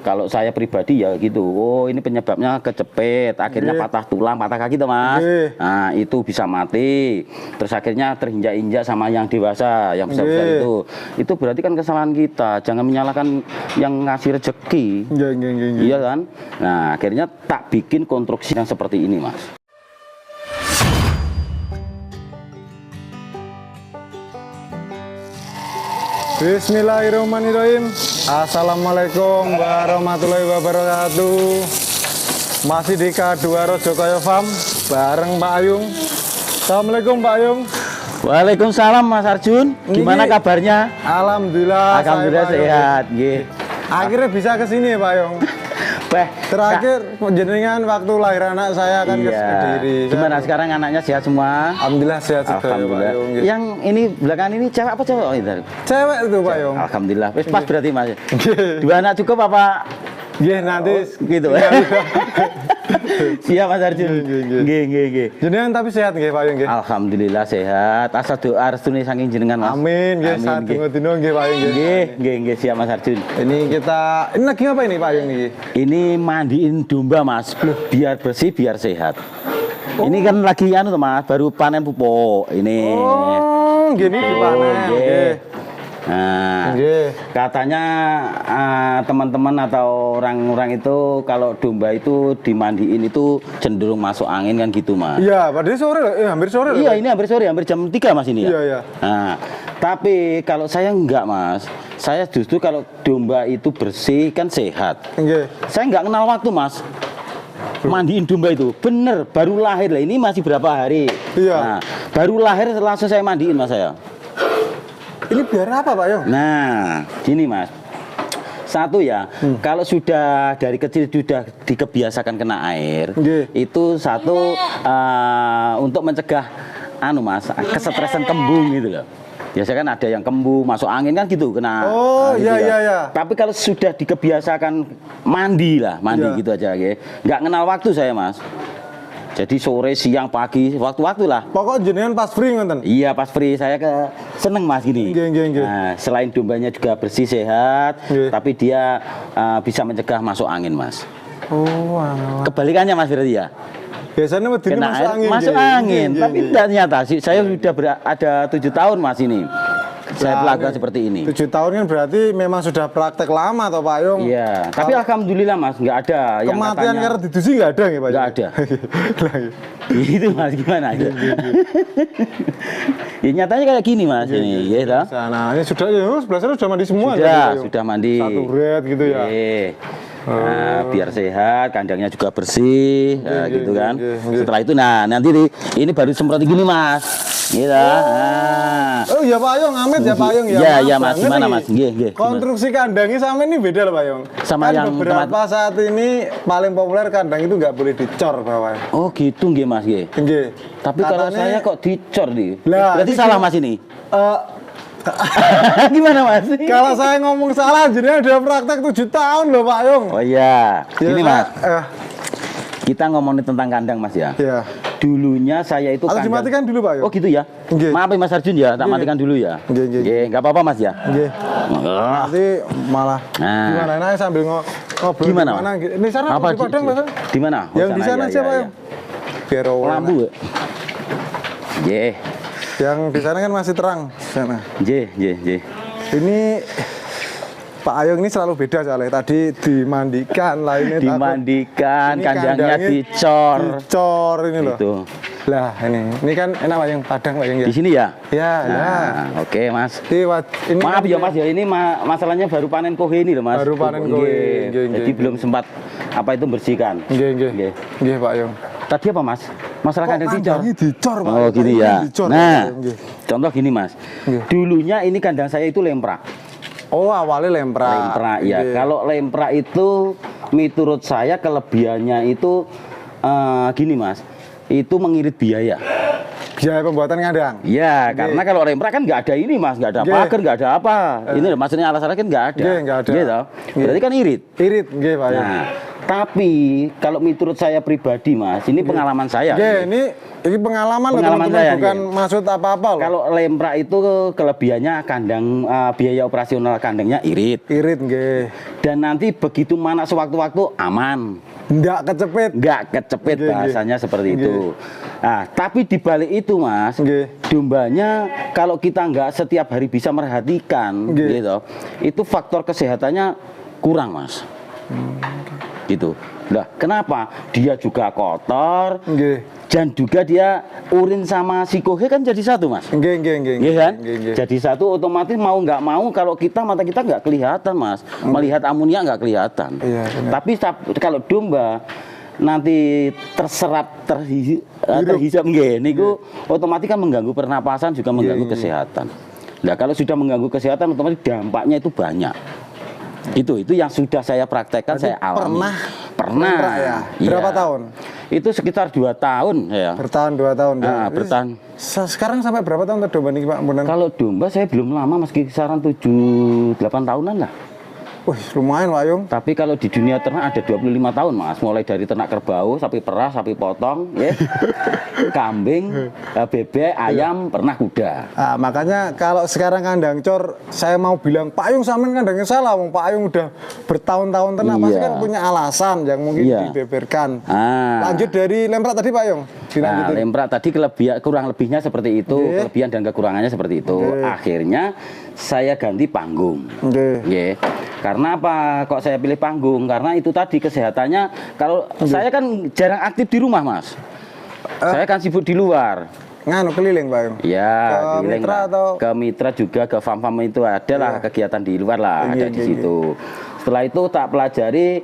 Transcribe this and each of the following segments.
Kalau saya pribadi ya gitu, oh ini penyebabnya kecepet, akhirnya patah tulang, patah kaki tuh mas. Nah itu bisa mati, terus akhirnya terinjak-injak sama yang dewasa, yang besar-besar itu berarti kan kesalahan kita. Jangan menyalahkan yang ngasih rezeki, iya kan? Nah akhirnya tak bikin konstruksi yang seperti ini mas. Bismillahirrahmanirrahim. Assalamualaikum warahmatullahi wabarakatuh. Masih di K2 Rojokoyo Farm bareng Pak Ayung. Assalamualaikum Pak Ayung. Waalaikumsalam Mas Arjun. Gimana kabarnya? Alhamdulillah. Alhamdulillah sehat. Akhirnya bisa kesini ya Pak Ayung. Terakhir jenengan waktu lahir anak saya kan ke Kediri. Gimana sekarang anaknya sehat semua? Alhamdulillah sehat juga Alhamdulillah. ya, Pak Yung. Yang ini belakangan ini cewek apa cowok? Cewek itu Pak Yung. Alhamdulillah. Pas berarti mas. Dua anak cukup apa? Iya nanti gitu. Siap Mas Arjun. Nggih. Jenengan tapi sehat nggih Pak Yung nggih. Alhamdulillah sehat. Asal doa restune saking jenengan Mas. Amin nggih. Saat dino nggih Pak Yung nggih. Nggih siap Mas Arjun. Ini lagi apa ini Pak Yung niki? Ini mandiin domba Mas. Biar bersih, biar sehat. Ini kan lagi anu tuh Mas, baru panen pupuk ini. Oh, gini dipanen. Nggih. Nah, katanya teman-teman atau orang-orang itu kalau domba itu dimandiin itu cenderung masuk angin kan gitu mas. Iya, padahal sore, hampir sore. Iya, ini hampir sore, hampir jam 3 mas ini ya. Iya. Nah, tapi kalau saya enggak mas, saya justru kalau domba itu bersih kan sehat. Saya enggak kenal waktu mas. Mandiin domba itu bener baru lahir lah, ini masih berapa hari. Nah, baru lahir langsung saya mandiin mas saya. Ini biar apa Pak Yung? Nah, gini mas. Satu ya, kalau sudah dari kecil sudah dikebiasakan kena air, itu satu untuk mencegah mas, kesetresan kembung gitu loh. Biasanya kan ada yang kembung, masuk angin kan gitu kena. Oh gitu iya. Tapi kalau sudah dikebiasakan mandi gitu aja ya. Nggak kenal waktu saya mas. Jadi sore, siang, pagi, waktu-waktu lah. Pokok jenengan pas free ngonten? Iya pas free, saya seneng mas gini. Nah, selain dombanya juga bersih sehat, tapi dia bisa mencegah masuk angin mas. Oh, kebalikannya mas berarti ya. Biasanya kena masuk angin, tapi ternyata saya sudah ada 7 tahun mas ini. Saya pelakukan seperti ini. 7 tahun kan berarti memang sudah praktek lama toh Pak Yung. Iya, tapi alhamdulillah mas nggak ada yang kematian katanya, karena didusi nggak ada ya Pak? Nggak ada. Itu mas gimana itu? Ya nyatanya kayak gini mas ini, ya Nah ini sudah sebelah sana sudah mandi semua. Sudah mandi. Satu red gitu ya. Nah, biar sehat, kandangnya juga bersih, gitu kan. Setelah itu, nanti ini baru semprot gini mas, gitu. Oh iya Pak Yung, amit ya Pak Yung ya. Iya mas, gimana mas? Konstruksi kandangnya sama ini beda loh Pak Yung. Sama kan yang beberapa saat ini paling populer kandang itu nggak boleh dicor bawah. Oh gitu nggih mas Tapi kalau saya kok dicor nih, berarti salah mas ini. Gimana mas? Kalau saya ngomong salah, jadi ada praktek 7 tahun loh Pak Yung. Oh iya, ini mas. Kita ngomongin tentang kandang mas ya. Iya. Dulunya saya itu harus dimatikan dulu Pak Yung. Oh gitu ya. Maaf ya Mas Arjun ya, tak matikan dulu ya. Nggak apa-apa mas ya. Nanti malah gimana? Nah sambil ngobrol gimana? Ini sana apa di Padang mas? Di mana? Yang di sana siapa Yung? Biar lampu. Yang di sana kan masih terang sana. Ini Pak Ayung ini selalu beda soalnya. Tadi dimandikan, lainnya dimandikan, kandangnya dicor ini loh. Itu. Lah ini kan enak Pak Ayung, Padang Pak Ayung ya. Di sini ya? Ya. Oke mas. Ini maaf kan ya mas ya, ini masalahnya baru panen kohe ini loh mas. Baru panen kohe. Jadi belum sempat bersihkan. Nggih Pak Ayung. Tadi apa mas? Masalah kandang dicor Pak. Oh gini ya. Nah, contoh gini mas. Dulunya ini kandang saya itu lemprak. Oh awalnya lemprak ya. Kalau lemprak itu menurut saya kelebihannya itu gini mas, itu mengirit biaya pembuatan kandang. Ya karena kalau lemprak kan nggak ada ini mas, nggak ada pagar, nggak ada apa. Ini maksudnya alasannya kan nggak ada. Nggak ada. Gitu. Berarti kan irit Pak. Nah Tapi kalau menurut saya pribadi Mas, ini pengalaman saya. Ini pengalaman loh, Pengalaman teman-teman, saya, bukan maksud apa-apa loh. Kalau lemprak itu kelebihannya kandang, biaya operasional kandangnya irit. Irit nggih. Dan nanti begitu mana sewaktu-waktu aman. Nggak kecepet. Nggak kecepet bahasanya seperti itu. Nah, tapi di balik itu Mas, dombanya kalau kita nggak setiap hari bisa merhatikan, gitu, itu faktor kesehatannya kurang Mas. Gitu. Lah, kenapa? Dia juga kotor. Dan juga dia urin sama sikohe kan jadi satu Mas. Iya kan? Jadi satu, otomatis mau nggak mau kalau mata kita nggak kelihatan Mas. Melihat amonia nggak kelihatan. Tapi kalau domba nanti terserap terhisap niku otomatis kan mengganggu pernapasan, juga mengganggu kesehatan. Nah, kalau sudah mengganggu kesehatan otomatis dampaknya itu banyak. Itu yang sudah saya praktekkan. Berarti saya alami. Pernah ya? Berapa tahun? Itu sekitar 2 tahun ya. Bertahan 2 tahun. Nah, bertahan. Sekarang sampai berapa tahun domba nih Pak? Kalau domba saya belum lama, meski kisaran 7-8 tahunan lah. Wih, lumayan Pak Yung. Tapi kalau di dunia ternak ada 25 tahun Mas, mulai dari ternak kerbau, sapi perah, sapi potong, ya, kambing, bebek, ayam, pernah kuda. Nah, makanya kalau sekarang kandang cor, saya mau bilang Pak Yung sampean kandangnya salah, Pak Yung udah bertahun-tahun ternak, pasti kan punya alasan yang mungkin dibeberkan. Lanjut dari lemprak tadi Pak Yung. Nah, lemprak tadi kurang lebihnya seperti itu, kelebihan dan kekurangannya seperti itu. Akhirnya saya ganti panggung. Karena apa? Kok saya pilih panggung? Karena itu tadi kesehatannya. Kalau saya kan jarang aktif di rumah Mas. Saya kan sibuk di luar. Keliling Pak Yung? Iya, keliling mitra atau? Ke mitra juga, ke farm-farm itu ada lah kegiatan di luar lah, ada di situ. Setelah itu tak pelajari,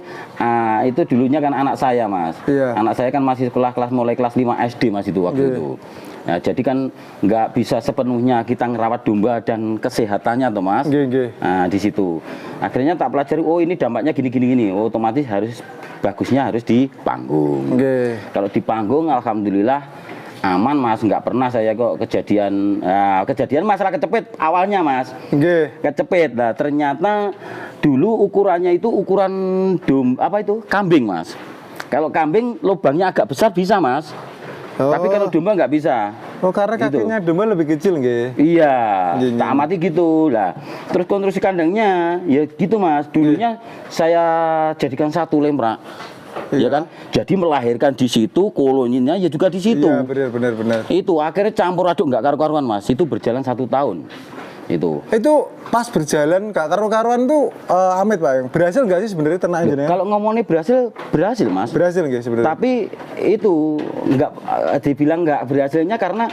itu dulunya kan anak saya Mas. Anak saya kan masih mulai kelas 5 SD Mas itu waktu itu. Nah, jadi kan nggak bisa sepenuhnya kita ngerawat domba dan kesehatannya toh Mas. Nah, di situ. Akhirnya tak pelajari, oh ini dampaknya gini. Otomatis bagusnya harus di panggung. Kalau di panggung alhamdulillah aman Mas, nggak pernah saya kok kejadian masalah kecepit awalnya Mas. Kecepit. Nah, ternyata dulu ukurannya itu ukuran kambing Mas. Kalau kambing lubangnya agak besar bisa Mas. Tapi kalau domba nggak bisa. Karena kakinya domba lebih kecil nggih. Iya. Tak amati gitu lah. Terus konstruksi kandangnya ya gitu Mas. Dulunya saya jadikan satu lemprak. Ya kan? Jadi melahirkan di situ, koloninya ya juga di situ. Iya, benar. Itu akhirnya campur aduk nggak karu-karuan Mas. Itu berjalan 1 tahun. Itu pas berjalan gak karu-karuan tuh Amit Pak Yung, berhasil nggak sih sebenarnya ternak jenengan? Kalau ngomongnya berhasil Mas. Berhasil nggak sebenarnya? Tapi itu nggak dibilang nggak berhasilnya karena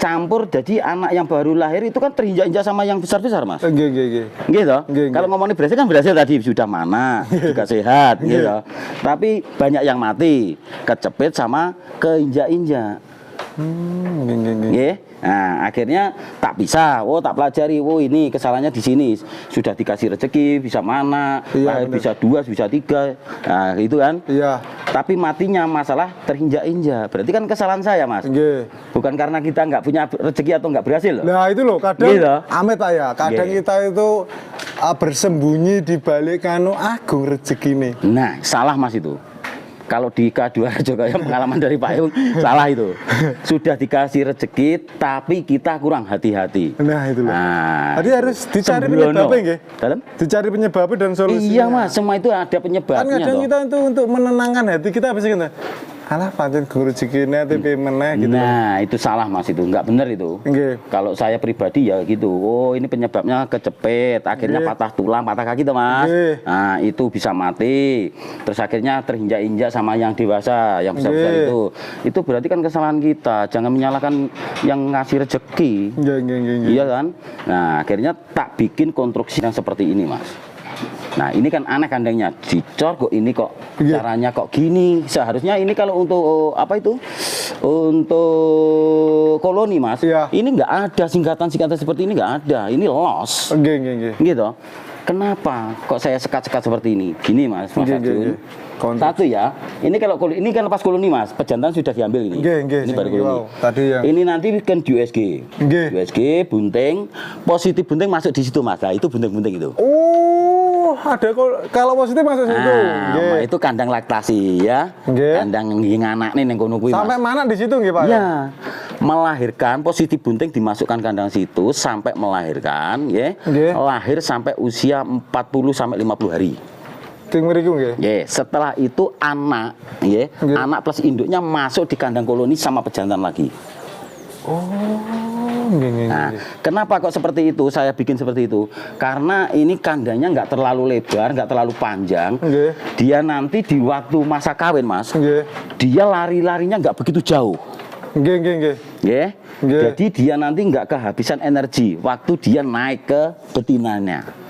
campur, jadi anak yang baru lahir itu kan terinjak-injak sama yang besar-besar Mas. Gitu. Kalau ngomongnya berhasil kan berhasil tadi, sudah mana juga sehat gitu. Tapi banyak yang mati kecepit sama keinjak-injak. Nah, akhirnya tak bisa. Tak pelajari. Ini kesalahannya di sini. Sudah dikasih rezeki, bisa mana, lahir bisa 2, bisa 3. Nah, itu kan. Tapi matinya masalah terinjak-injak. Berarti kan kesalahan saya Mas. Bukan karena kita nggak punya rezeki atau nggak berhasil. Nah itu loh kadang Amit Pak ya. Kadang kita itu bersembunyi di balik agung rezeki nih. Nah salah Mas itu. Kalau di K2 juga yang pengalaman dari Pak Yung salah itu. Sudah dikasih rezeki tapi kita kurang hati-hati. Nah itu loh. Tadi harus dicari penyebabnya nggih. Dicari penyebabnya dan solusinya. Iya Mas, semua itu ada penyebabnya. Kan kadang kita itu untuk menenangkan hati kita apa sih kita? Alah pancen guru rezekine tapi meneh gitu. Nah, itu salah Mas itu, nggak benar itu. Kalau saya pribadi ya gitu. Ini penyebabnya kecepet, akhirnya patah tulang, patah kaki toh Mas. Nah, itu bisa mati. Terus akhirnya terinjak-injak sama yang dewasa, yang besar-besar itu. Itu berarti kan kesalahan kita. Jangan menyalahkan yang ngasih rezeki. Iya kan? Nah, akhirnya tak bikin konstruksi yang seperti ini Mas. Nah ini kan aneh kandangnya, dicor kok ini kok caranya kok gini. Seharusnya ini kalau untuk untuk koloni Mas, ini nggak ada singkatan-singkatan seperti ini, nggak ada. Ini los. Gitu. Kenapa kok saya sekat-sekat seperti ini? Gini Mas Ajun. Satu ya, ini kalau ini kan lepas koloni Mas, pejantan sudah diambil ini. Ini baru koloni. Ini nanti kan di USG. USG bunting, positif bunting masuk di situ Mas. Nah, itu bunting-bunting itu. Oh, ada kalau positif masuk situ. Nah, itu kandang laktasi ya. Kandang anak nih yang kono kuwi. Sampai mana di situ nggih, Pak? Ya. Melahirkan positif bunting dimasukkan kandang situ sampai melahirkan ya. Lahir sampai usia 40 sampai 50 hari. Setelah itu anak anak plus induknya masuk di kandang koloni sama pejantan lagi. Nah, kenapa kok seperti itu? Saya bikin seperti itu karena ini kandangnya nggak terlalu lebar, nggak terlalu panjang. Dia nanti di waktu masa kawin, Mas, dia lari-larinya nggak begitu jauh. Jadi dia nanti nggak kehabisan energi waktu dia naik ke betinanya.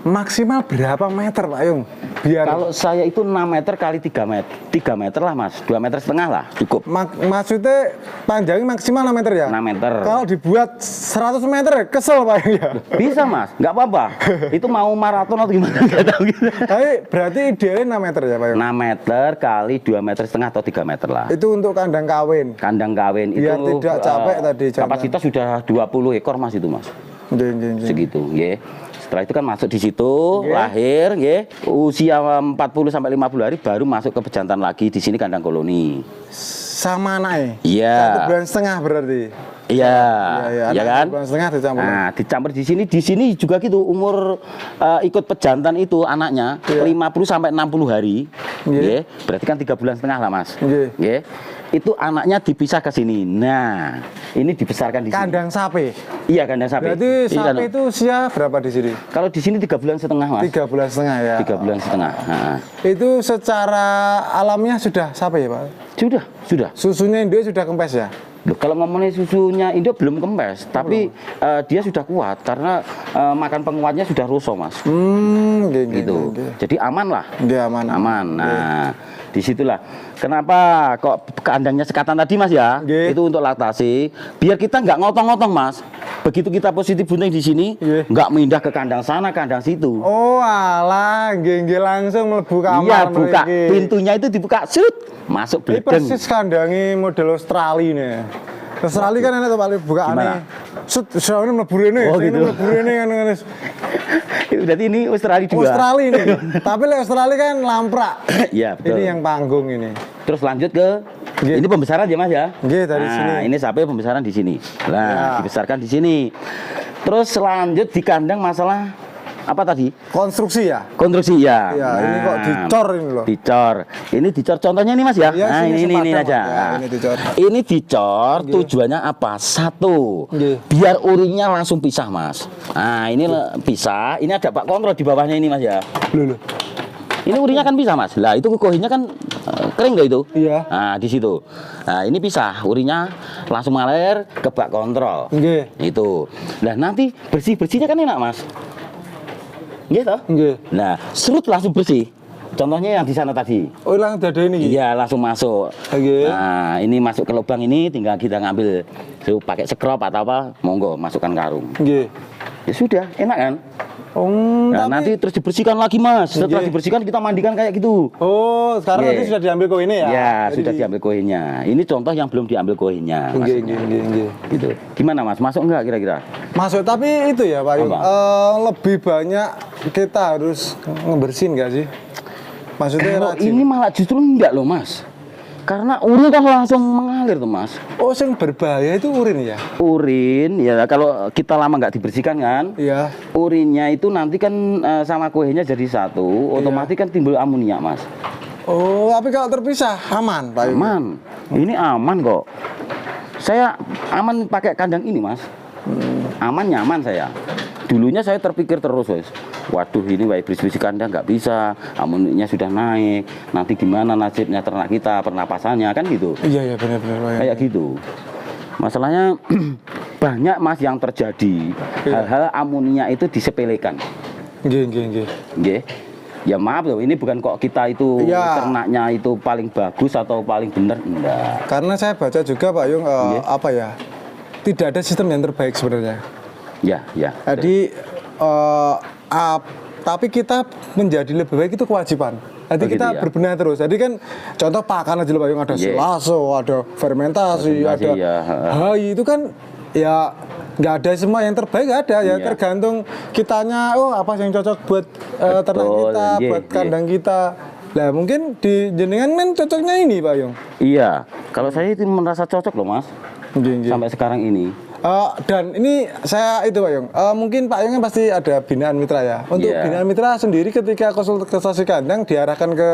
Maksimal berapa meter, Pak Yung? Kalau saya itu 6 meter kali 3 meter. 3 meter lah, Mas. 2,5 meter lah, cukup. Maksudnya panjangnya maksimal 6 meter ya? 6 meter. Kalau dibuat 100 meter kesel, Pak Yung ya? Bisa, Mas. Nggak apa-apa. Itu mau maraton atau gimana, nggak tahu gitu. Tapi berarti idealnya 6 meter ya, Pak Yung? 6 meter kali 2,5 meter atau 3 meter lah. Itu untuk kandang kawin? Kandang kawin. Biar itu tidak capek tadi. Kapasitas sudah 20 ekor, Mas, itu, Mas. Segitu, ya. Setelah itu kan masuk di situ, lahir, usia 40 sampai 50 hari baru masuk ke pejantan lagi. Di sini kandang koloni. Sama anaknya? Iya. 1 bulan setengah berarti. Iya, ya kan? 1 bulan setengah dicampur. Nah, dicampur di sini juga gitu. Umur ikut pejantan itu anaknya 50 sampai 60 hari. Berarti kan 3 bulan setengah lah, Mas. Itu anaknya dipisah ke sini. Nah, ini dibesarkan di sini. Kandang sapi. Iya, kandang sapi. Berarti sapi itu usia berapa di sini? Kalau di sini 3 bulan setengah, Mas. 3 bulan setengah ya. 3 bulan setengah. Itu secara alamiah sudah sapi ya, Pak? Sudah. Susunya Indo sudah kempes ya? Loh, kalau ngomongin susunya Indo belum kempes, tapi dia sudah kuat karena makan penguatnya sudah ruso, Mas. Gitu. Jadi aman lah. Dia aman. Nah, disitulah kenapa kok kandangnya sekatan tadi, Mas ya. Itu untuk laktasi, biar kita nggak ngotong-ngotong, Mas. Begitu kita positif bunting di sini, nggak pindah ke kandang sana, kandang situ. Oh alah, langsung mlebu kamar. Iya, buka pintunya itu dibuka, masuk bledeng. Ini persis kandangi model Australia nih. Australia kan enak tuh paling buka aneh. Soalnya mlebu rene. Oh gitu. Mlebu rene kan. Berarti ini Australia 2. Australia ini. Tapi Australia kan lamprak. Iya, betul. Ini yang panggung ini. Terus lanjut ke ini pembesaran ya, Mas ya. Dari sini. Ini sapi pembesaran di sini. Nah, dibesarkan di sini. Terus lanjut di kandang masalah apa tadi? Konstruksi ya? Konstruksi ya. Nah, ini kok dicor ini loh. Dicor. Ini dicor contohnya nih, Mas ya. Nah, ini aja. Ya, ini dicor. Ini dicor tujuannya apa? Satu, biar urinnya langsung pisah, Mas. Nah, ini pisah. Ini ada bak kontrol di bawahnya ini, Mas ya. Loh. Ini urinnya kan pisah, Mas. Lah, itu kohinnya kan kering nggak itu? Iya. Nah, di situ. Nah, ini pisah. Urinnya langsung mengalir ke bak kontrol. Itu. Nah, nanti bersih-bersihnya kan enak, Mas. Gitu. Nah, serut langsung bersih. Contohnya yang di sana tadi. Oh, langsung ada ini. Iya, langsung masuk. Nah, ini masuk ke lubang ini, tinggal kita ngambil pakai sekrop atau apa, monggo masukkan karung. Ya sudah, enak kan? Nah, nanti terus dibersihkan lagi, Mas. Setelah dibersihkan kita mandikan kayak gitu. Oh, sekarang nanti sudah diambil koinnya ya? Ya, sudah diambil koinnya. Ini contoh yang belum diambil koinnya. Gitu. Gimana, Mas? Masuk enggak kira-kira? Masuk, tapi itu ya, Pak Yung. Lebih banyak kita harus ngebersihin nggak sih? Maksudnya ini malah justru enggak loh, Mas. Karena urin kan langsung mengalir tuh, Mas. Oh, yang berbahaya itu urin ya? Urin, ya kalau kita lama nggak dibersihkan kan, urinnya itu nanti kan sama kuenya jadi satu, otomatis kan timbul amonia, Mas. Oh, tapi kalau terpisah aman, Pak? Aman, ini aman kok. Saya aman pakai kandang ini, Mas. Aman, nyaman saya. Dulunya saya terpikir terus, wes. Waduh, ini bersih kandang nggak bisa, amoninya sudah naik. Nanti gimana nasibnya ternak kita, pernapasannya kan gitu. Iya benar-benar. Kayak gitu. Masalahnya banyak, Mas, yang terjadi. Hal-hal amonia itu disepelekan. Ya maaf loh, ini bukan kok kita itu ternaknya itu paling bagus atau paling benar, enggak. Karena saya baca juga, Pak Yung, apa ya? Tidak ada sistem yang terbaik sebenarnya. Ya. Jadi tapi kita menjadi lebih baik itu kewajiban. Jadi kita berbenah terus. Jadi kan contoh pakan aja loh, Pak Yung, ada selaso, ada fermentasi, ada HI, itu kan ya Nggak ada semua yang terbaik, nggak ada ya. Tergantung kitanya. Oh, apa yang cocok buat ternak kita, buat kandang kita. Nah, mungkin di jenengan kan cocoknya ini, Pak Yung. Iya, kalau saya itu merasa cocok loh, Mas. Sampai sekarang ini. Dan ini saya itu Pak Yung, mungkin Pak Yung kan pasti ada binaan mitra ya. Untuk binaan mitra sendiri ketika konsultasi kandang diarahkan ke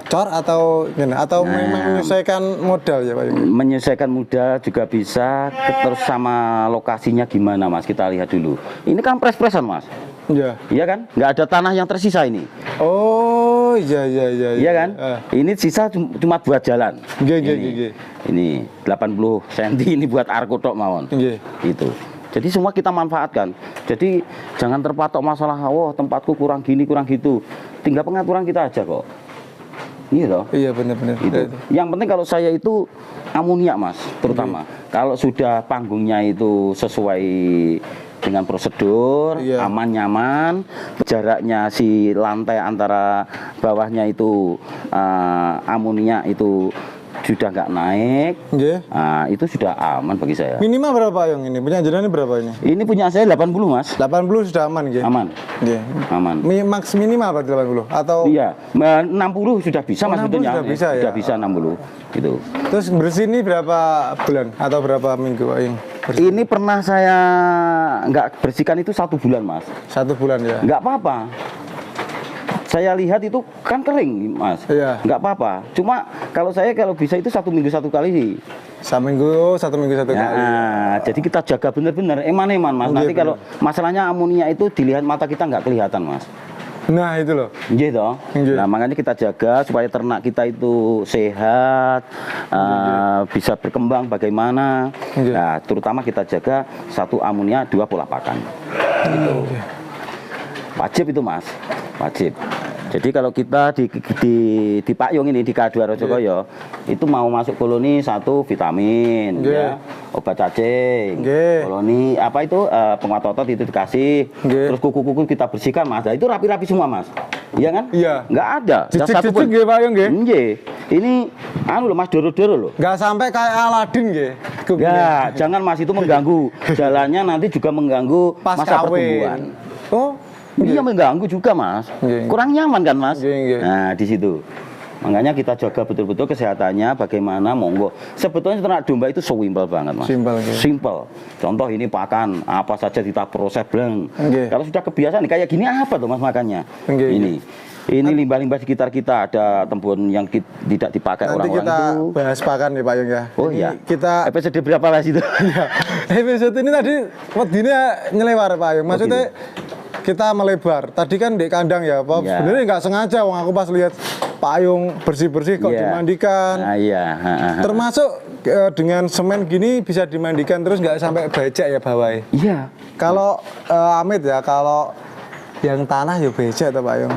cor atau memang menyesuaikan modal ya Pak Yung? Menyesuaikan modal juga bisa, terus sama lokasinya gimana Mas, kita lihat dulu. Ini kan pres-presan Mas. Iya. Iya kan? Nggak ada tanah yang tersisa ini. Oh, iya. Iya kan? Ini sisa cuma buat jalan. Iya. Ini 80 cm ini buat arko tok mawon. Itu. Jadi semua kita manfaatkan. Jadi jangan terpatok masalah, wah tempatku kurang gini, kurang gitu. Tinggal pengaturan kita aja kok. Iya toh? Iya benar-benar. Itu. Yang penting kalau saya itu amoniak Mas, terutama. Kalau sudah panggungnya itu sesuai dengan prosedur, aman nyaman, jaraknya si lantai antara bawahnya itu amoniak itu sudah nggak naik, itu sudah aman bagi saya. Minimal berapa Yung ini? Punya jenengan berapa ini? Ini punya saya 80 Mas. 80 sudah aman gitu? Aman. Aman. Max minimal berarti 80? Atau? Iya, 60 sudah bisa Mas sebetulnya. Sudah bisa ya? Sudah bisa 60 gitu. Terus bersih ini berapa bulan atau berapa minggu Pak Yung? Ini pernah saya nggak bersihkan itu 1 bulan Mas. 1 bulan ya? Nggak apa-apa. Saya lihat itu kan kering Mas. Iya. Nggak apa-apa. Cuma kalau bisa itu 1 minggu 1 kali sih. 1 minggu 1 kali. Jadi kita jaga benar-benar eman-eman Mas. Nanti kalau masalahnya amonia itu dilihat mata kita nggak kelihatan Mas. Nah itu loh. Gitu. Nah makanya kita jaga supaya ternak kita itu sehat, bisa berkembang bagaimana. Nah terutama kita jaga 1 amonia 2 pola pakan. Gitu. Wajib itu Mas, wajib. Jadi kalau kita di Pak Yung ini di K2 Rajogoyo itu mau masuk koloni 1 vitamin, ya, obat cacing, koloni apa itu penguat otot itu dikasih, terus kuku-kuku kita bersihkan Mas. Nah, itu rapi-rapi semua Mas, iya kan? Iya. Nggak ada. Cicik-cicik nggih Pak Yung nggih. Ini loh Mas, doro-doro loh. Nggak sampai kayak Aladin nggih. Ya, jangan Mas, itu mengganggu jalannya, nanti juga mengganggu masa pertumbuhan. Oh. Iya mengganggu juga Mas, kurang nyaman kan Mas. Nah di situ, makanya kita jaga betul-betul kesehatannya. Bagaimana monggo. Sebetulnya ternak domba itu simpel banget Mas. Simpel. Contoh ini pakan apa saja kita proses bleng. Kalau sudah kebiasaan kayak gini apa tuh Mas makannya? Ini limbah-limbah sekitar kita, ada tembun yang tidak dipakai orang-orang itu. Nanti kita bahas pakan nih Pak Yung ya. Oh iya. Kita episode berapa Mas itu? Episode ini tadi wedine nyelewar Pak Yung. Maksudnya kita melebar. Tadi kan di kandang ya, Pak. Sebenarnya nggak sengaja, aku pas lihat Pak Yung bersih-bersih kok dimandikan. Termasuk dengan semen gini bisa dimandikan terus nggak sampai becek ya bawahnya. Iya. Kalau Amit ya, kalau yang tanah ya becek tuh Pak Yung.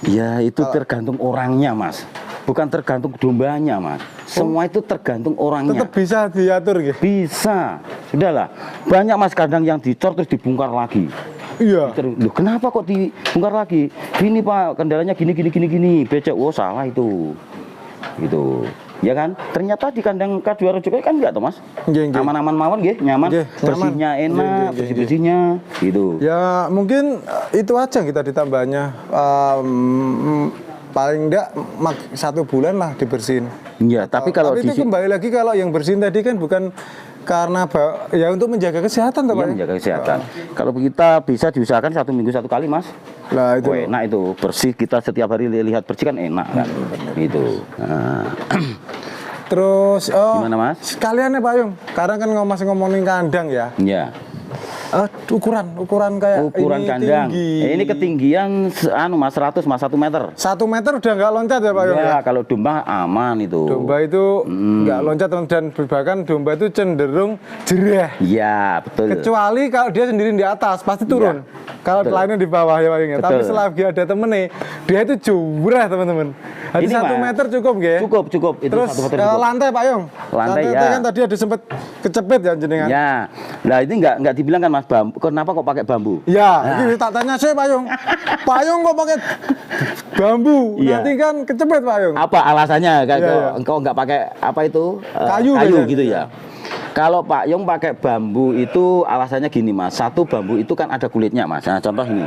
Ya itu tergantung orangnya Mas, bukan tergantung dombanya Mas. Semua itu tergantung orangnya. Tetap bisa diatur gitu? Bisa, sudahlah. Banyak Mas kandang yang dicor terus dibongkar lagi. Iya. Loh, kenapa kok dibongkar lagi? Gini Pak, kendalanya gini, becek. Oh salah itu, gitu. Ya kan? Ternyata di kandang K2 Rajogoyo kan enggak toh Mas? Aman-aman mawon nggih, nyaman, bersihnya enak, bersih-bersihnya gitu. Ya mungkin itu aja kita ditambahnya. Paling enggak 1 bulan lah dibersihin. Iya, tapi kalau itu kembali lagi kalau yang bersihin tadi kan bukan karena ya untuk menjaga kesehatan Pak. Menjaga kesehatan. Kalau kita bisa diusahakan 1 minggu 1 kali Mas. Lah itu enak itu, bersih, kita setiap hari lihat bersih kan enak kan. Gitu. Nah. Terus gimana Mas? Sekalian ya Pak Yung, sekarang kan masih ngomongin kandang ya. Iya. Ukuran kayak ukuran ini kandang. Tinggi. Ini ketinggian Mas 100 Mas 1 meter. 1 meter udah nggak loncat ya Pak Yung? Ya, kalau domba aman itu. Domba itu nggak loncat dan bahkan domba itu cenderung jerah. Iya, betul. Kecuali kalau dia sendiri di atas pasti turun. Kalau lainnya di bawah ya Pak Yung. Tapi selagi ada temennya, dia itu jurah teman-teman. Jadi 1 meter cukup nggih? Cukup. Itu terus 1 meter cukup. Lantai Pak Yung? Lantai ya. Kan tadi ada sempat kecepit ya jenengan? Ya. Nah ini nggak dibilang kan Mas bambu. Kenapa kok pakai bambu? Ya, ini tak tanya saya Pak Yung. Pak Yung kok pakai bambu? Nanti kan kecepit Pak Yung. Apa alasannya? Engkau nggak pakai apa itu? Kayu gitu ya. Kalau Pak Yung pakai bambu itu alasannya gini Mas. Satu, bambu itu kan ada kulitnya Mas. Nah, contoh ini.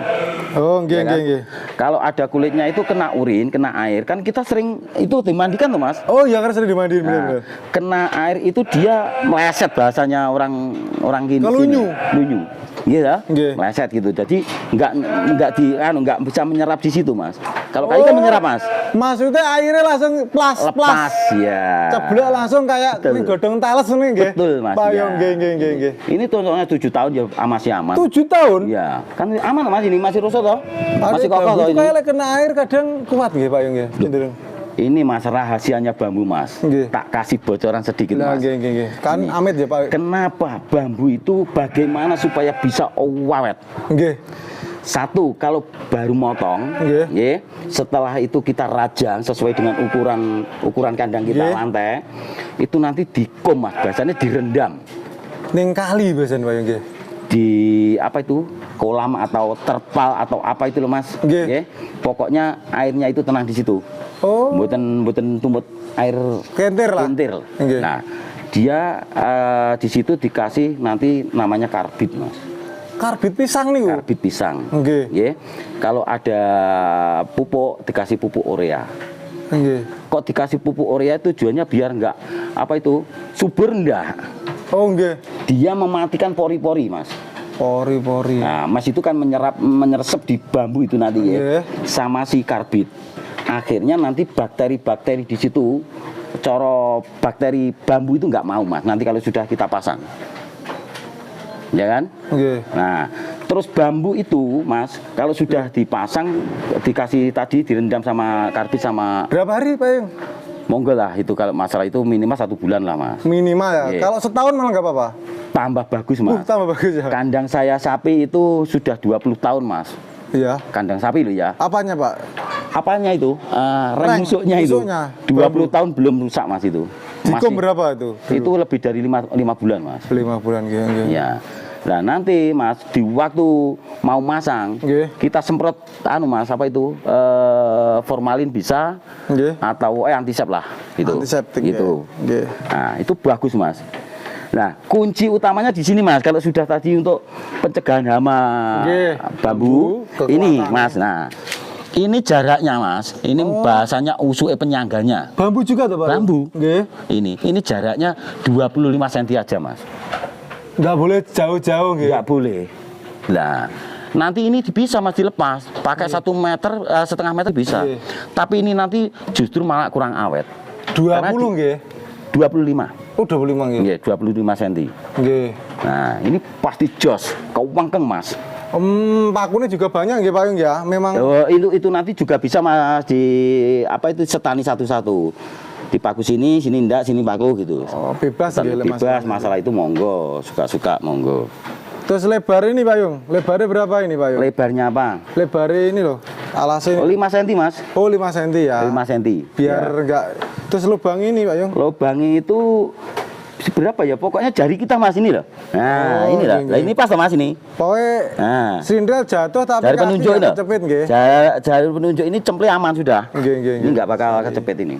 Oh, nggih, Ya kan? nggih, nggih. Kalau ada kulitnya itu kena urin, kena air, kan kita sering itu dimandikan tuh Mas. Oh, iya kan sering dimandiin Nah, bener. kena air itu dia meleset bahasanya orang gini. Kelunyu. Lunyu. Iya ya, Nggih. meleset gitu. Jadi nggak bisa menyerap di situ Mas. Kalau kayu kan menyerap Mas. Maksudnya airnya langsung plas. Lepas ya. Ceblok langsung kayak Betul. ini godong tales nih nggih. Betul Mas. Payung ya. nggih. Ini contohnya 7 tahun ya masih aman. 7 tahun. Iya, kan aman Mas, ini masih rusak toh. Masih kokoh bambu toh itu ini. kayak kena air kadang kuat nggih Pak Yung nggih. Cenderung. Ini Mas rahasianya bambu Mas. Nggih. Tak kasih bocoran sedikit Nah, Mas. nggih. Kan Ini. amit ya Pak. Kenapa bambu itu bagaimana supaya bisa awet? Nggih. Satu, kalau baru motong, Nggih. ya, setelah itu kita rajang sesuai dengan ukuran kandang kita Nggih. lantai, itu nanti dikom Mas, biasanya direndam Ning kali biasanya Pak Yung nggih. di apa itu kolam atau terpal atau apa itu loh Mas. Nggih. Ya. Pokoknya airnya itu tenang di situ. Oh. Mboten tumbut air Kentir lah. kentir. Nggih. Nah, dia di situ dikasih nanti namanya karbit Mas. Karbit pisang niku. Karbit pisang. Nggih. Ya. Kalau ada pupuk dikasih pupuk urea. Nggih. Kok dikasih pupuk urea tujuannya biar enggak apa itu subur enggak. Oh nggih. Dia mematikan pori-pori Mas. Pori-pori. Nah, Mas itu kan menyeresep di bambu itu nanti ya, Iya. sama si karbit. Akhirnya nanti bakteri-bakteri di situ, coro bakteri bambu itu nggak mau Mas. Nanti kalau sudah kita pasang, ya kan? Nggih. Nah, terus bambu itu Mas, kalau sudah dipasang, dikasih tadi direndam sama karbit sama, Berapa hari Pak Yung? monggo lah itu kalau masalah itu minimal 1 bulan lah Mas. Minimal ya. Iya. Kalau setahun malah nggak apa-apa. Tambah bagus Mas. Tambah bagus ya. Kandang saya sapi itu sudah 20 tahun Mas. Iya. Kandang sapi loh ya. Apanya Pak? Apanya itu? Rem Reng, busuknya itu. busuknya. 20 tahun belum rusak Mas itu. Dikom berapa itu? Itu lebih dari 5 bulan Mas. 5 bulan nggih. Ya. Nah nanti Mas di waktu mau masang Nggih. kita semprot Mas apa itu formalin bisa Nggih. atau antisep lah gitu. Antiseptik Gitu. ya. Nggih. Nah itu bagus Mas. Nah kunci utamanya di sini Mas. Kalau sudah tadi untuk pencegahan hama Nggih. bambu, Kekuatan. ini Mas. Nah ini jaraknya Mas. Ini bahasanya usuk penyangganya. Bambu juga tuh Pak? Bambu. Nggih. Ini jaraknya 25 cm aja Mas. Nggak boleh jauh-jauh nggih. Nggak boleh. Nah, nanti ini bisa Mas dilepas. Pakai 1 meter, setengah meter bisa. Oke. Tapi ini nanti justru malah kurang awet. 20 nggih. 25. Oh 25 nggih. Nggih, 25 cm. Nggih. Nah, ini pasti jos. Kewengkeng Mas. Pakunya juga banyak nggih Pak Yung ya. Memang Oh, itu nanti juga bisa Mas di apa itu setani satu-satu. Di paku sini enggak, sini paku gitu. bebas nggih Mas. Bebas, masalah itu monggo, suka-suka monggo. Terus lebar ini Pak Yung. Lebarnya berapa ini Pak Yung? Lebarnya apa? Lebarnya ini loh. Alasnya. Oh, 5 cm Mas. Oh 5 cm ya. 5 cm. Biar enggak. Terus lubang ini Pak Yung. Lubangnya itu berapa ya? Pokoknya jari kita Mas ini loh. Nah, Oh, ini lah. iya, Lah iya. ini pas Mas ini. Pokoknya Nah, sindel jatuh tapi jari kaki penunjuk nggak ini. kecepit nggih. Jari penunjuk ini cemple aman sudah. Nggih. Ini nggak bakal kecepet ini.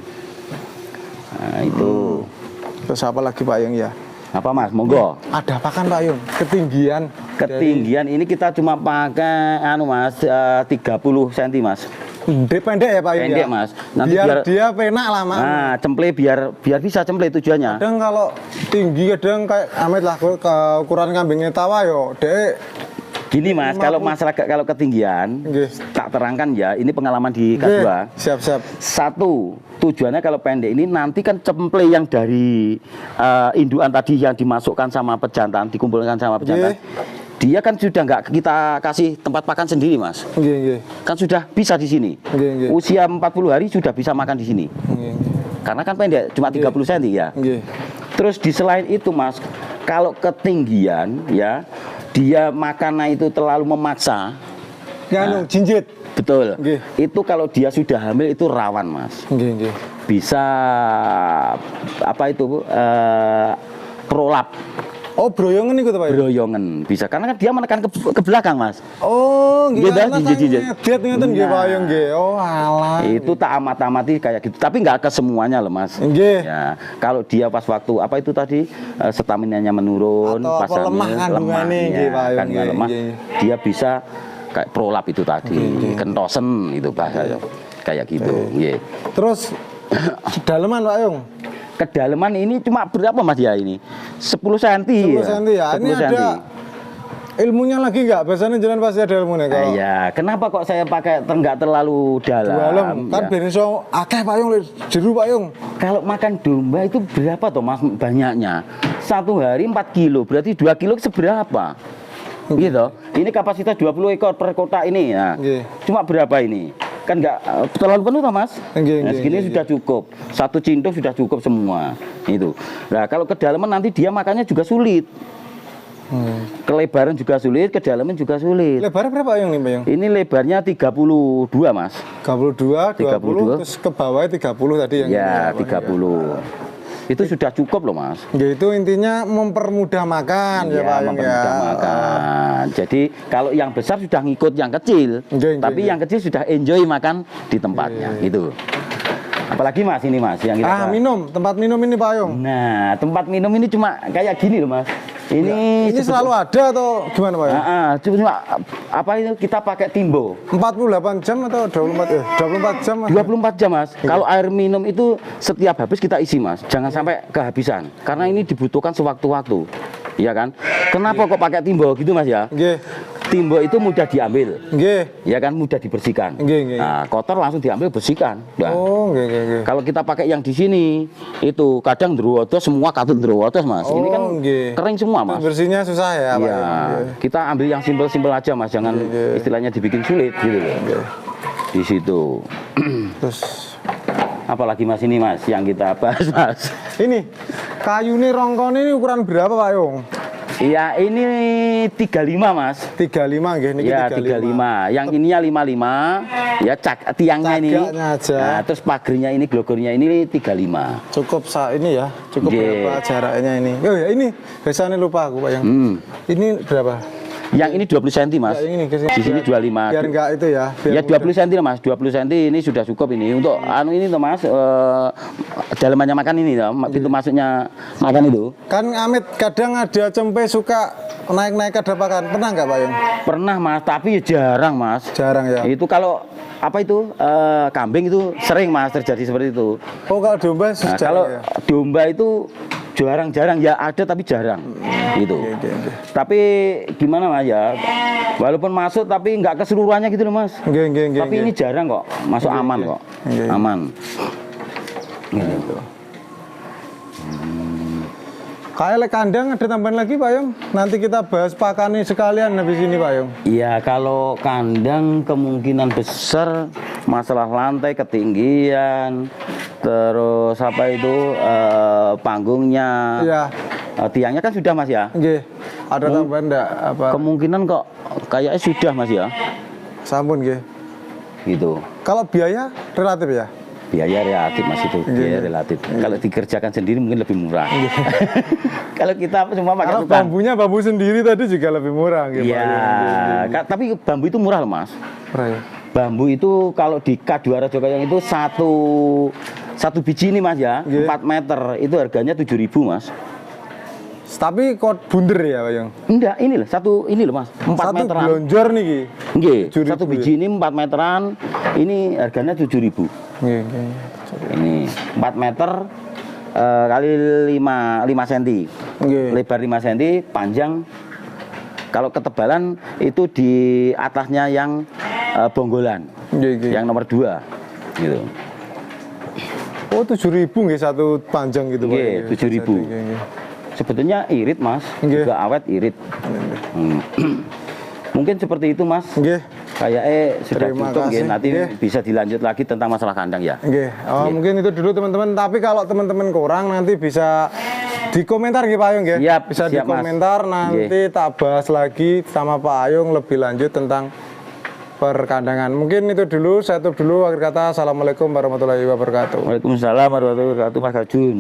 Nah, itu. Terus apa lagi Pak Yung ya? Apa Mas? Monggo. Ada apa kan Pak Yung? Ketinggian. Ketinggian ini kita cuma pakai Mas 30 cm Mas. Pendek ya Pak Yung Pendek ya? Mas. Nanti biar dia penak lah Mas. nah, cemple biar bisa cemple tujuannya. Kadang kalau tinggi kadang kayak amit lah ke ukuran kambingnya tawa yo. Dek Gini Mas, kalau masalah kalau ketinggian, Nggih. tak terangkan ya, ini pengalaman di Nggih, K2. siap. Satu, tujuannya kalau pendek ini nanti kan cemple yang dari induan tadi yang dimasukkan sama pejantan, dikumpulkan sama pejantan. Dia kan sudah nggak kita kasih tempat makan sendiri Mas. Nggih. Kan sudah bisa di sini. Nggih. Usia 40 hari sudah bisa makan di sini. Nggih. Karena kan pendek, cuma 30 cm ya. Nggih. Terus di selain itu Mas, kalau ketinggian ya, dia makannya itu terlalu memaksa. Nganu jinjit. Betul. Nggih. Itu kalau dia sudah hamil itu rawan Mas. Nggih. Bisa apa itu prolap, Oh, broyongan itu Pak Yung. beroyongan bisa karena kan dia menekan ke belakang Mas. Oh, nggih. Nggih, dah, Anak jinjit. ngedit ngeten nggih Nah. Pak Yung nggih. Oh, alah. Itu tak amat-amati kayak gitu. Tapi nggak ke semuanya loh Mas. Ya, kalau dia pas waktu apa itu tadi staminanya menurun, atau pas lemah kandungannya, kandungan lemah, dia bisa kayak prolap itu tadi, kentosen itu bahasa kayak gitu. Terus kedalaman Pak Yung? Kedalaman ini cuma berapa Mas ya ini? 10 cm. 10 cm ya. 10 Ini cm. ada ilmunya lagi nggak? Biasanya jalan pasti ada ilmunya kalau. Iya, kenapa kok saya pakai nggak terlalu dalam? Kan ben iso akeh Pak Yung, jeru Pak Yung. Kalau makan domba itu berapa toh Mas banyaknya? Satu hari 4 kilo, berarti 2 kilo seberapa? Gitu. Ini kapasitas 20 ekor per kotak ini ya. Cuma berapa ini? Kan nggak terlalu penuh toh Mas? Nah, segini sudah cukup. Satu cinduk sudah cukup semua. Itu. Nah, kalau kedalaman nanti dia makannya juga sulit. Kelebaran juga sulit, kedalaman juga sulit. Lebarnya berapa yang nih, Pak Yung? Ini lebarnya 32 Mas. 32, 20, terus ke bawahnya 30 tadi yang ya, 30. Itu sudah cukup loh Mas. Ya, itu intinya mempermudah makan ya Pak Yung ya. Mempermudah makan. Jadi kalau yang besar sudah ngikut yang kecil, tapi yang kecil sudah enjoy makan di tempatnya gitu. Apalagi Mas ini Mas yang kita minum, tempat minum ini Pak Yung. Nah, tempat minum ini cuma kayak gini loh Mas. Ini selalu ada atau gimana Pak Yung? Cuma apa itu kita pakai timbo. 48 jam atau 24 jam? 24 jam Mas. Kalau air minum itu setiap habis kita isi Mas. Jangan sampai kehabisan. Karena ini dibutuhkan sewaktu-waktu. Iya kan? Kenapa kok pakai timbo gitu Mas ya? Timbo itu mudah diambil, ya kan, mudah dibersihkan. Nah, kotor langsung diambil bersihkan. Nah, kalau kita pakai yang di sini itu kadang ndrowodos semua katut ndrowodos Mas. Ini kan kering semua Mas. Bersihnya susah ya Pak. Ya, kita ambil yang simpel-simpel aja Mas, jangan istilahnya dibikin sulit gitu loh. Di situ. Terus apalagi Mas ini Mas yang kita bahas Mas. Ini kayu ini rongkon ini ukuran berapa Pak Yung? Iya, ini 35 Mas. 35 nggih niki. Ya, 35. Yang ininya 55. Ya, tiangnya ini. Nah, terus pagernya ini, glogornya ini 35. Cukup ini ya. Cukup berapa jaraknya ini? Oh ya, ini biasanya lupa aku Pak Yang. Ini berapa? Yang ini 20 cm Mas. Ya, ini di sini 25. Biar enggak itu ya. Ya 20 cm Mas, 20 cm ini sudah cukup ini untuk ini tuh Mas, dalamannya makan ini ya, pintu masuknya makan itu. Kan Amit kadang ada cempe suka naik-naik ke depan, pernah nggak Pak Yung? Pernah Mas, tapi jarang Mas. Jarang ya. Itu kalau apa itu kambing itu sering Mas terjadi seperti itu. Oh, kalau domba kalau domba itu jarang-jarang ya, ada tapi jarang gitu. Tapi gimana Mas ya, walaupun masuk tapi nggak keseluruhannya gitu loh Mas. Tapi ini jarang kok masuk, aman kok. Aman gitu. Kayak kandang ada tambahan lagi Pak Yung? Nanti kita bahas pakannya sekalian habis ini Pak Yung. Iya, kalau kandang kemungkinan besar masalah lantai, ketinggian, terus apa itu panggungnya, tiangnya kan sudah Mas ya. Ada tambahan enggak apa? Kemungkinan kok kayaknya sudah Mas ya. Sampun gitu. Kalau biaya relatif ya? Biaya relatif Mas itu, biaya relatif. Kalau dikerjakan sendiri mungkin lebih murah. Kalau kita semua pakai tukang. Bambunya bambu sendiri tadi juga lebih murah. Iya, tapi bambu itu murah loh Mas. Murah ya? Bambu itu kalau di K2 Kayong itu satu biji ini Mas ya, 4 meter itu harganya 7.000 Mas. Tapi kok bunder ya Pak Yung? Enggak, ini loh, ini loh Mas, 4 meteran. Satu blonjor nih Nggih, satu biji ini 4 meteran, ini harganya 7.000. Ini 4 meter kali 5 cm. Lebar 5 cm, panjang. Kalau ketebalan itu di atasnya yang bonggolan. Yang nomor 2 gitu. Oh, 7.000 nggih satu panjang gitu Pak. 7.000. Sebetulnya irit Mas, juga awet irit. Mungkin seperti itu Mas. Kayak sudah cukup nanti bisa dilanjut lagi tentang masalah kandang ya. Mungkin itu dulu teman-teman. Tapi kalau teman-teman kurang nanti bisa di komentar Pak Yung ya. Bisa di komentar nanti tak bahas lagi sama Pak Yung lebih lanjut tentang perkandangan. Mungkin itu dulu, saya tutup dulu. Akhir kata, assalamualaikum warahmatullahi wabarakatuh. Waalaikumsalam warahmatullahi wabarakatuh Mas Kajun.